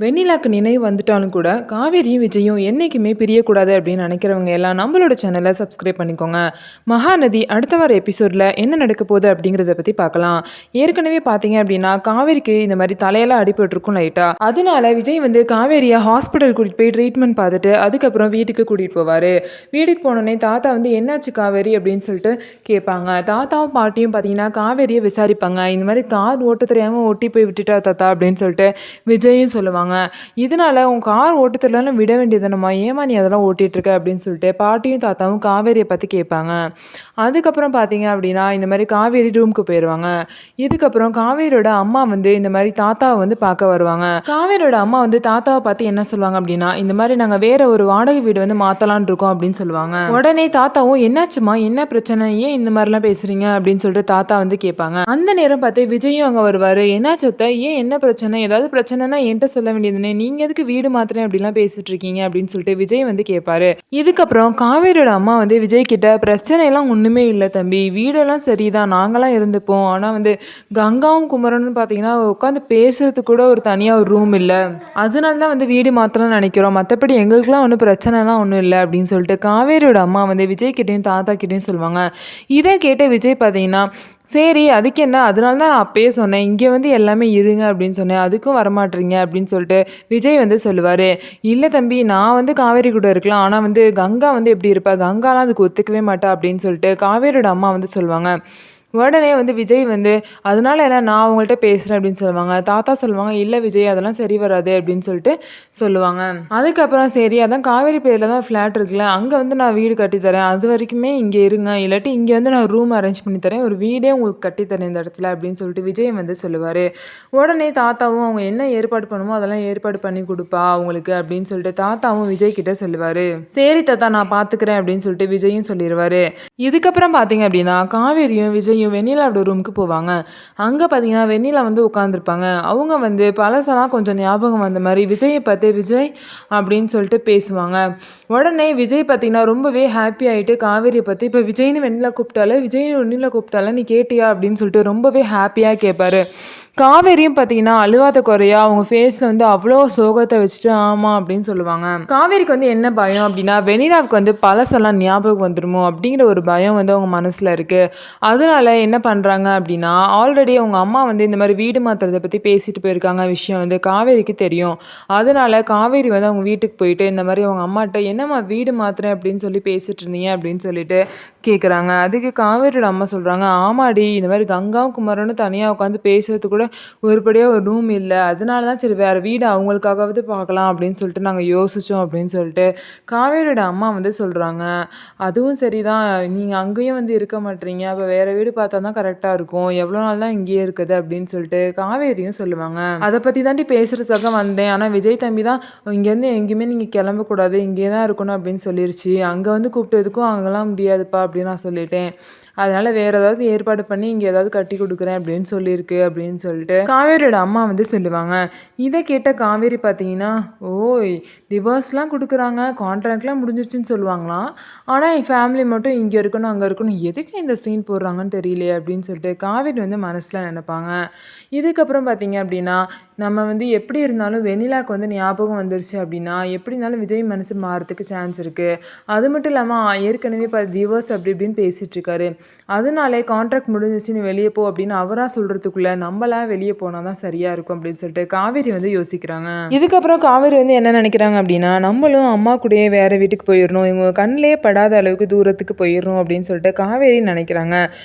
வெண்ணிலாக்கு நினைவு வந்துட்டாலும் கூட காவேரியும் விஜயும் என்றைக்குமே பிரியக்கூடாது அப்படின்னு நினைக்கிறவங்க எல்லாம் நம்மளோட சேனலை சப்ஸ்கிரைப் பண்ணிக்கோங்க. மகாநதி அடுத்த வார எபிசோடில் என்ன நடக்க போகுது அப்படிங்கிறத பற்றி பார்க்கலாம். ஏற்கனவே பார்த்தீங்க அப்படின்னா காவேரிக்கு இந்த மாதிரி தலையெல்லாம் அடிபட்டுருக்கும் லைட்டாக. அதனால விஜய் வந்து காவேரியை ஹாஸ்பிட்டல் கூட்டிகிட்டு போய் ட்ரீட்மெண்ட் பார்த்துட்டு அதுக்கப்புறம் வீட்டுக்கு கூட்டிகிட்டு போவார். வீட்டுக்கு போனோடனே தாத்தா வந்து என்னாச்சு காவேரி அப்படின்னு சொல்லிட்டு கேட்பாங்க. தாத்தாவும் பாட்டியும் பார்த்தீங்கன்னா காவேரியை விசாரிப்பாங்க. இந்த மாதிரி கார் ஓட்ட தெரியாமல் ஒட்டி போய் விட்டுட்டா தாத்தா அப்படின்னு சொல்லிட்டு விஜயும் சொல்லுவாங்க. இதனால உன் கார் ஓட்டத்துலலாம் விட வேண்டியதுனம்மா, ஏமா நீ அதெல்லாம் ஓட்டிட்டு இருக்க அப்படின்னு சொல்லிட்டு பாட்டியும் தாத்தாவும் காவேரியை பற்றி கேட்பாங்க. அதுக்கப்புறம் பார்த்தீங்க அப்படின்னா இந்த மாதிரி காவேரி ரூமுக்கு போயிடுவாங்க. இதுக்கப்புறம் காவேரியோட அம்மா வந்து இந்த மாதிரி தாத்தாவை வந்து பார்க்க வருவாங்க. காவேரியோட அம்மா வந்து தாத்தாவை பார்த்து என்ன சொல்லுவாங்க அப்படின்னா, இந்த மாதிரி நாங்கள் வேற ஒரு வாடகை வீடு வந்து மாற்றலான் இருக்கோம் அப்படின்னு சொல்லுவாங்க. உடனே தாத்தாவும் என்னாச்சுமா, என்ன பிரச்சனை, ஏன் இந்த மாதிரிலாம் பேசுறீங்க அப்படின்னு சொல்லிட்டு தாத்தா வந்து கேட்பாங்க. அந்த நேரம் பார்த்து விஜயும் அங்கே வருவார். என்னாச்சு ஏன், என்ன பிரச்சனை, ஏதாவது பிரச்சனைனா என்கிட்ட சொல்ல வேண்டியதுனே, நீங்க எதுக்கு வீடு மாத்திரம் அப்படிலாம் பேசிட்டு இருக்கீங்க அப்படின்னு சொல்லிட்டு விஜய் வந்து கேட்பாரு. இதுக்கப்புறம் காவேரியோட அம்மா வந்து விஜய் கிட்ட பிரச்சனை எல்லாம் ஒண்ணுமே இல்லை தம்பி, வீடெல்லாம் சரிதான், நாங்களாம் இருந்துப்போம், ஆனா வந்து கங்காவும் குமரனும் பார்த்தீங்கன்னா உட்காந்து பேசுறதுக்கு கூட ஒரு தனியா ஒரு ரூம் இல்லை, அதனால தான் வந்து வீடு மாத்திரம் நினைக்கிறோம், மற்றபடி எங்களுக்குலாம் ஒன்றும் பிரச்சனைலாம் ஒன்றும் இல்லை அப்படின்னு சொல்லிட்டு காவேரியோட அம்மா வந்து விஜய் கிட்டையும் தாத்தா கிட்டையும் சொல்லுவாங்க. இதை கேட்ட விஜய் பார்த்தீங்கன்னா சரி அதுக்கு என்ன, அதனால தான் நான் அப்பயே சொன்னேன் இங்கே வந்து எல்லாமே இருங்க அப்படின்னு சொன்னேன், அதுக்கும் வரமாட்டீங்க அப்படின்னு சொல்லிட்டு விஜய் வந்து சொல்லுவார். இல்லை தம்பி, நான் வந்து காவேரி கூட இருக்கலாம், ஆனால் வந்து கங்கா வந்து எப்படி இருப்பா, கங்காலாம் அதுக்கு ஒத்துக்கவே மாட்டா அப்படின்னு சொல்லிட்டு காவேரியோட அம்மா வந்து சொல்லுவாங்க. உடனே வந்து விஜய் வந்து அதனால என்ன, நான் அவங்கள்ட்ட பேசுகிறேன் அப்படின்னு சொல்லுவாங்க. தாத்தா சொல்லுவாங்க இல்லை விஜய் அதெல்லாம் சரி வராது அப்படின்னு சொல்லிட்டு சொல்லுவாங்க. அதுக்கப்புறம் சரி அதான் காவேரி பேரில் தான் ஃப்ளாட் இருக்குல்ல, அங்கே வந்து நான் வீடு கட்டித்தரேன், அது வரைக்குமே இங்கே இருங்க, இல்லாட்டி இங்கே வந்து நான் ரூம் அரேஞ்ச் பண்ணி தரேன், ஒரு வீடே உங்களுக்கு கட்டித்தரேன் இந்த இடத்துல அப்படின்னு சொல்லிட்டு விஜய் வந்து சொல்லுவார். உடனே தாத்தாவும் அவங்க என்ன ஏற்பாடு பண்ணுமோ அதெல்லாம் ஏற்பாடு பண்ணி கொடுப்பா அவங்களுக்கு அப்படின்னு சொல்லிட்டு தாத்தாவும் விஜய் கிட்ட சொல்லுவார். சரி தாத்தா நான் பார்த்துக்கிறேன் அப்படின்னு சொல்லிட்டு விஜயும் சொல்லிடுவார். இதுக்கப்புறம் பார்த்தீங்க அப்படின்னா காவேரியும் விஜய் வெண்ணிலாவோட ரூமுக்கு போவாங்க. அங்கே பார்த்தீங்கன்னா வெண்ணிலா வந்து உட்காந்துருப்பாங்க. அவங்க வந்து பழசெல்லாம் கொஞ்சம் ஞாபகம் வந்த மாதிரி விஜயை பார்த்து விஜய் அப்படின்னு சொல்லிட்டு பேசுவாங்க. உடனே விஜய் பார்த்தீங்கன்னா ரொம்பவே ஹாப்பி ஆகிட்டு காவேரியை பற்றி இப்போ விஜய்னு வெண்ணிலா கூப்பிட்டால, விஜய்னு வெண்ணிலா கூப்பிட்டால, நீ கேட்டியா அப்படின்னு சொல்லிட்டு ரொம்பவே ஹாப்பியாக கேட்பாரு. காவேரியும் பார்த்தீங்கன்னா அழுவாத குறையா அவங்க ஃபேஸில் வந்து அவ்வளோ சோகத்தை வச்சுட்டு ஆமாம் அப்படின்னு சொல்லுவாங்க. காவேரிக்கு வந்து என்ன பயம் அப்படின்னா வெண்ணிலாவுக்கு வந்து பழசெல்லாம் ஞாபகம் வந்துடுமோ அப்படிங்கிற ஒரு பயம் வந்து அவங்க மனசில் இருக்குது. அதனால என்ன பண்ணுறாங்க அப்படின்னா ஆல்ரெடி அவங்க அம்மா வந்து இந்த மாதிரி வீடு மாற்றுறதை பற்றி பேசிட்டு போயிருக்காங்க, விஷயம் வந்து காவேரிக்கு தெரியும். அதனால காவேரி வந்து அவங்க வீட்டுக்கு போயிட்டு இந்த மாதிரி அவங்க அம்மாட்ட என்னம்மா வீடு மாற்றுறேன் அப்படின்னு சொல்லி பேசிட்டு இருந்தீங்க அப்படின்னு சொல்லிட்டு கேட்குறாங்க. அதுக்கு காவேரியோட அம்மா சொல்கிறாங்க, ஆமாடி இந்த மாதிரி கங்காவும் குமரனும் தனியாக உட்காந்து பேசுறது கூட ஒருபடியாக ஒரு ரூம் இல்லை, அதனால தான் சரி வேறு வீடு அவங்களுக்காகவது பார்க்கலாம் அப்படின்னு சொல்லிட்டு நாங்கள் யோசித்தோம் அப்படின்னு சொல்லிட்டு காவேரியோட அம்மா வந்து சொல்கிறாங்க. அதுவும் சரி தான், நீங்கள் அங்கேயும் வந்து இருக்க மாட்டீங்க, அப்போ வேறு வீடு பார்த்தா தான் கரெக்டாக இருக்கும், எவ்வளோ நாள் தான் இங்கேயே இருக்குது அப்படின்னு சொல்லிட்டு காவேரியும் சொல்லுவாங்க. அதை பற்றி தாண்டி பேசுகிறதுக்காக வந்தேன், ஆனால் விஜய் தம்பி தான் இங்கேருந்து எங்கேயுமே நீங்கள் கிளம்பக்கூடாது, இங்கே தான் இருக்கணும் அப்படின்னு சொல்லிருச்சு, அங்கே வந்து கூப்பிட்டதுக்கும் அங்கெல்லாம் முடியாதுப்பா அப்படின்னு நான் சொல்லிட்டேன், அதனால் வேறு ஏதாவது ஏற்பாடு பண்ணி இங்கே ஏதாவது கட்டி கொடுக்குறேன் அப்படின்னு சொல்லியிருக்கு அப்படின்னு சொல்லிட்டு காவேரியோட அம்மா வந்து சொல்லுவாங்க. இதை கேட்ட காவேரி பார்த்தீங்கன்னா ஓய் டிவோர்ஸ்லாம் கொடுக்குறாங்க, கான்ட்ராக்ட்லாம் முடிஞ்சிருச்சுன்னு சொல்லுவாங்களாம், ஆனால் என் ஃபேமிலி மட்டும் இங்கே இருக்கணும் அங்கே இருக்கணும், எதுக்கு இந்த சீன் போடுறாங்கன்னு தெரியலையே அப்படின்னு சொல்லிட்டு காவேரி வந்து மனசில் நினைப்பாங்க. இதுக்கப்புறம் பார்த்தீங்க அப்படின்னா நம்ம வந்து எப்படி இருந்தாலும் வெண்ணிலாவுக்கு வந்து ஞாபகம் வந்துருச்சு அப்படின்னா எப்படி இருந்தாலும் விஜய் மனசு மாறதுக்கு சான்ஸ் இருக்குது. அது மட்டும் இல்லாமல் ஏற்கனவே டிவோர்ஸ் அப்படி இப்படின்னு பேசிகிட்டு இருக்காரு, அதனாலே கான்ட்ராக்ட் முடிஞ்சிச்சு நீ வெளியே போ அப்படின்னு அவராக சொல்கிறதுக்குள்ள நம்மளாம் வெளியே போனால் தான் சரியாக இருக்கும் அப்படின்னு சொல்லிட்டு காவேரி வந்து யோசிக்கிறாங்க. இதுக்கப்புறம் காவேரி வந்து என்ன நினைக்கிறாங்க அப்படின்னா நம்மளும் அம்மா கூடயே வேறு வீட்டுக்கு போயிடணும், இவங்க கண்ணிலே படாத அளவுக்கு தூரத்துக்கு போயிடணும் அப்படின்னு சொல்லிட்டு காவேரி நினைக்கிறாங்க.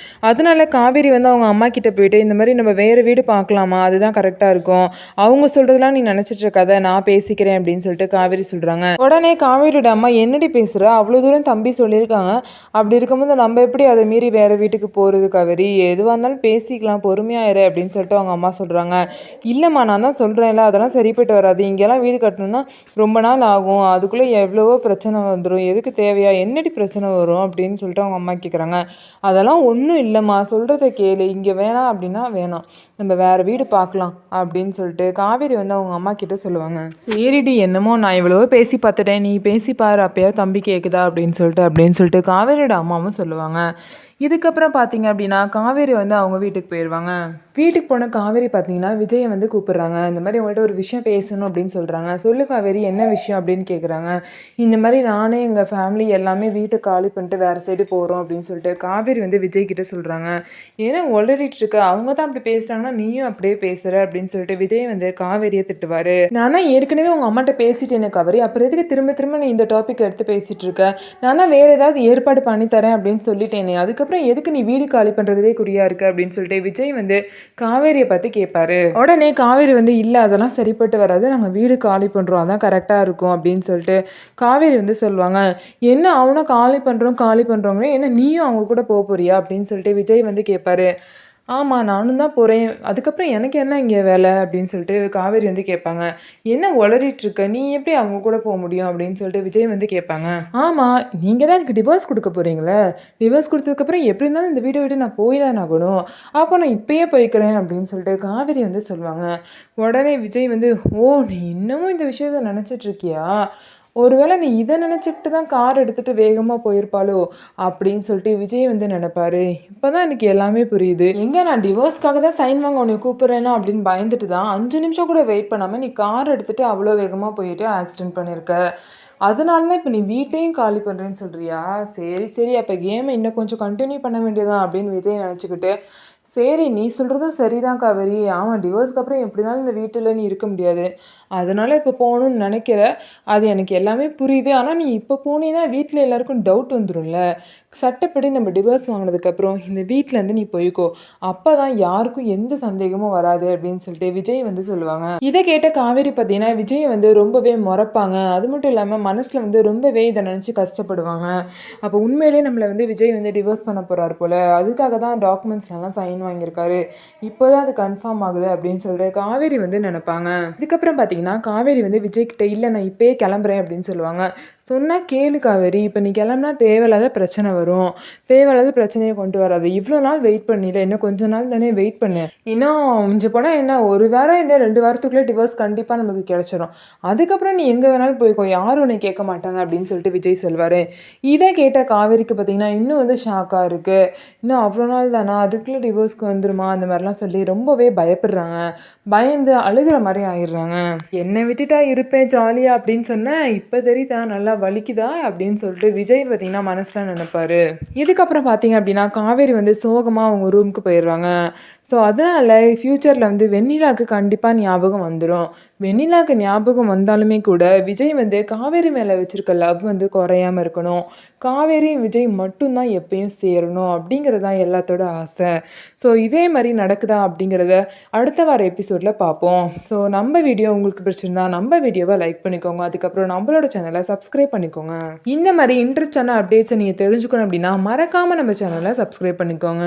அதனால காவேரி வந்து அவங்க அம்மா கிட்ட போயிட்டு இந்த மாதிரி நம்ம வேறு வீடு பார்க்கலாமா, அதுதான் கரெக்டாக இருக்கும், அவங்க சொல்கிறதுலாம் நீ நினச்சிட்டு இருக்காத, நான் பேசிக்கிறேன் அப்படின்னு சொல்லிட்டு காவேரி சொல்கிறாங்க. உடனே காவேரியோட அம்மா என்னடி பேசுகிற, அவ்வளோ தூரம் தம்பி சொல்லியிருக்காங்க, அப்படி இருக்கும்போது நம்ம எப்படி அதை மீறி வேறு வீட்டுக்கு போகிறது காவேரி, எதுவாக இருந்தாலும் பேசிக்கலாம், பொறுமையாயிரு அப்படின்னு சொல்லிட்டு அவங்க அம்மா சொல்கிறாங்க. இல்லைம்மா நான் தான் சொல்கிறேன்ல, அதெல்லாம் சரிப்பட்டு வராது, இங்கெல்லாம் வீடு கட்டணும்னா ரொம்ப நாள் ஆகும், அதுக்குள்ளே எவ்வளவோ பிரச்சனை வந்துடும், எதுக்கு தேவையா, என்னடி பிரச்சனை வரும் அப்படின்னு சொல்லிட்டு அவங்க அம்மா கேட்குறாங்க. அதெல்லாம் ஒன்றும் இல்லைம்மா, சொல்கிறத கேளு, இங்கே வேணாம் அப்படின்னா வேணாம், நம்ம வேறு வீடு பார்க்கலாம் அப்படின்னு சொல்லிட்டு காவேரி வந்து அவங்க அம்மா கிட்ட சொல்லுவாங்க. சரிடி என்னமோ நான் இவ்வளவோ பேசி பார்த்துட்டேன், நீ பேசி பாரு அப்பயாவது தம்பி கேட்குதா அப்படின்னு சொல்லிட்டு காவேரியோட அம்மாவும் சொல்லுவாங்க. இதுக்கப்புறம் பார்த்தீங்க அப்படின்னா காவேரி வந்து அவங்க வீட்டுக்கு போயிடுவாங்க. வீட்டுக்கு போன காவேரி பார்த்தீங்கன்னா விஜயை வந்து கூப்பிடுறாங்க. இந்த மாதிரி உங்கள்கிட்ட ஒரு விஷயம் பேசணும் அப்படின்னு சொல்கிறாங்க. சொல்லு காவேரி, என்ன விஷயம் அப்படின்னு கேட்குறாங்க. இந்த மாதிரி நானே எங்கள் ஃபேமிலி எல்லாமே வீட்டை காலி பண்ணிட்டு வேறு சைடு போகிறோம் அப்படின்னு சொல்லிட்டு காவேரி வந்து விஜய் கிட்ட சொல்கிறாங்க. ஏன்னா உளறிட்டு இருக்க, அவங்க தான் அப்படி பேசிட்டாங்கன்னா நீயும் அப்படியே பேசுகிற அப்படின்னு சொல்லிட்டு விஜய் வந்து காவேரியை திட்டுவார். நான் தான் ஏற்கனவே உங்கள் அம்மாட்ட பேசிட்டேனே காவேரி, அப்புறம் எதுக்கு திரும்ப திரும்ப நீ இந்த டாபிக் எடுத்து பேசிகிட்டு இருக்க? நான் தான் வேறு ஏதாவது ஏற்பாடு பண்ணித்தரேன் அப்படின்னு சொல்லிட்டேனே, அதுக்கப்புறம் எதுக்கு நீ வீடு காலி பண்ணுறதே குறியாக இருக்கு அப்படின்னு சொல்லிட்டு விஜய் வந்து காவேரியை பற்றி கேட்பாரு. உடனே காவேரி வந்து இல்லை, அதெல்லாம் சரிப்பட்டு வராது, நாங்கள் வீடு காலி பண்ணுறோம், அதான் கரெக்டாக இருக்கும் அப்படின்னு சொல்லிட்டு காவேரி வந்து சொல்லுவாங்க. என்ன அவனும் காலி பண்ணுறோங்க, என்ன நீயும் அவங்க கூட போக போறியா அப்படின்னு சொல்லிட்டு விஜய் வந்து கேட்பாரு. ஆமாம், நானும் தான் போகிறேன், அதுக்கப்புறம் எனக்கு என்ன இங்கே வேலை அப்படின்னு சொல்லிட்டு காவேரி வந்து கேட்பாங்க. என்ன உளறிட்டுருக்க, நீ எப்படி அவங்க கூட போக முடியும் அப்படின்னு சொல்லிட்டு விஜய் வந்து கேட்பாங்க. ஆமாம், நீங்கள் தான் எனக்கு டிவோர்ஸ் கொடுக்க போகிறீங்களே, டிவோர்ஸ் கொடுத்ததுக்கப்புறம் எப்படி இருந்தாலும் இந்த வீட்டை விட்டு நான் போய் தான் ஆகணும், அப்போ நான் இப்போயே போய்க்கிறேன் அப்படின்னு சொல்லிட்டு காவேரி வந்து சொல்லுவாங்க. உடனே விஜய் வந்து, ஓ நீ இன்னமும் இந்த விஷயத்த நினச்சிட்ருக்கியா, ஒருவேளை நீ இதை நினச்சிக்கிட்டு தான் கார் எடுத்துகிட்டு வேகமாக போயிருப்பாளோ அப்படின்னு சொல்லிட்டு விஜய் வந்து நினைப்பாரு. இப்போ தான் எனக்கு எல்லாமே புரியுது. எங்கே நான் டிவோர்ஸ்க்காக தான் சைன் வாங்க உன்னை கூப்பிட்றேன்னா அப்படின்னு பயந்துட்டு தான் 5 நிமிஷம் கூட வெயிட் பண்ணாமல் நீ கார் எடுத்துகிட்டு அவ்வளோ வேகமாக போயிட்டு ஆக்சிடென்ட் பண்ணியிருக்க. அதனால தான் இப்போ நீ வீட்டையும் காலி பண்ணுறேன்னு சொல்கிறியா? சரி சரி, அப்போ கேமை இன்னும் கொஞ்சம் கண்டினியூ பண்ண வேண்டியதான் அப்படின்னு விஜய் நினச்சிக்கிட்டு, சரி நீ சொல்கிறதும் சரிதான் காவேரி, ஆமாம் டிவோர்ஸ்க்கு அப்புறம் எப்படினாலும் இந்த வீட்டில் நீ இருக்க முடியாது, அதனால் இப்போ போகணுன்னு நினைக்கிற, அது எனக்கு எல்லாமே புரியுது, ஆனால் நீ இப்போ போனீன்னா வீட்டில் எல்லாருக்கும் டவுட் வந்துடும்ல, சட்டப்படி நம்ம டிவோர்ஸ் வாங்கினதுக்கப்புறம் இந்த வீட்டிலேருந்து நீ போய்க்கோ, அப்போ தான் யாருக்கும் எந்த சந்தேகமும் வராது அப்படின்னு சொல்லிட்டு விஜய் வந்து சொல்லுவாங்க. இதை கேட்ட காவேரி பார்த்தீங்கன்னா விஜய் வந்து ரொம்பவே முறைப்பாங்க. அது மட்டும் இல்லாமல் மனசில் வந்து ரொம்பவே இதை நினச்சி கஷ்டப்படுவாங்க. அப்போ உண்மையிலேயே நம்மளை வந்து விஜய் வந்து டிவோர்ஸ் பண்ண போகிறாரு போல், அதுக்காக தான் டாக்குமெண்ட்ஸ்லாம் சைன் வாங்கியிருக்காரு, இப்போ தான் அது கன்ஃபார்ம் ஆகுது அப்படின்னு சொல்லிட்டு காவேரி வந்து நினைப்பாங்க. இதுக்கப்புறம் பார்த்தீங்கன்னா காவேரி வந்து விஜய் கிட்ட, இல்லை நான் இப்போயே கிளம்புறேன் அப்படின்னு சொல்லுவாங்க. சொன்னால் கேளு காவேரி, இப்போ நீ கிளம்புனா தேவையில்லாத பிரச்சனை வரும், தேவையில்லாத பிரச்சனையை கொண்டு வராது, இவ்வளோ நாள் வெயிட் பண்ணிடல, இன்னும் கொஞ்ச நாள் தானே வெயிட் பண்ணு, இன்னும் மிஞ்சி போனால் என்ன ஒரு வாரம் இல்லை 2 வாரத்துக்குள்ளே டிவோர்ஸ் கண்டிப்பாக நமக்கு கிடச்சிரும், அதுக்கப்புறம் நீ எங்கே வேணாலும் போய்க்கோ, யாரும் உன்னை கேட்க மாட்டாங்க அப்படின்னு சொல்லிட்டு விஜய் சொல்வார். இதை கேட்ட காவேரிக்கு பார்த்தீங்கன்னா இன்னும் வந்து ஷாக்காக இருக்குது. இன்னும் அவ்வளோ நாள் தானா, அதுக்குள்ளே டிவோர்ஸ்க்கு வந்துருமா அந்த மாதிரிலாம் சொல்லி ரொம்பவே பயப்படுறாங்க. பயந்து அழுகிற மாதிரி ஆயிடுறாங்க. என்னை விட்டுட்டா இருப்பேன் ஜாலியாக அப்படின்னு சொன்னேன், இப்போ தெரியுதா நல்லா வலிக்குதா அப்படின்னு சொல்லிட்டு விஜய் பார்த்தீங்கன்னா மனசில் நினைப்பாரு. இதுக்கப்புறம் பார்த்தீங்க அப்படின்னா காவேரி வந்து சோகமாக அவங்க ரூமுக்கு போயிடுவாங்க. ஸோ அதனால் ஃப்யூச்சரில் வந்து வெண்ணிலாவுக்கு கண்டிப்பாக ஞாபகம் வந்துடும். வெண்ணிலாவுக்கு ஞாபகம் வந்தாலுமே கூட விஜய் வந்து காவேரி மேலே வச்சுருக்க லவ் வந்து குறையாமல் இருக்கணும், காவேரி விஜய் மட்டும்தான் எப்பயும் சேரணும் அப்படிங்கிறது தான் எல்லாத்தோட ஆசை. ஸோ இதே மாதிரி நடக்குதா அப்படிங்கிறத அடுத்த வார எபிசோடில் பார்ப்போம். ஸோ நம்ம வீடியோ உங்களுக்கு பிடிச்சிருந்தா நம்ம வீடியோவை லைக் பண்ணிக்கோங்க, அதுக்கப்புறம் நம்மளோட சேனலை சப்ஸ்கிரைப் பண்ணிக்கோங்க. இந்த மாதிரி இன்ட்ரெஸ்டான அப்டேட்ஸை நீங்கள் தெரிஞ்சுக்கணும் அப்படின்னா மறக்காமல் நம்ம சேனலை சப்ஸ்கிரைப் பண்ணிக்கோங்க.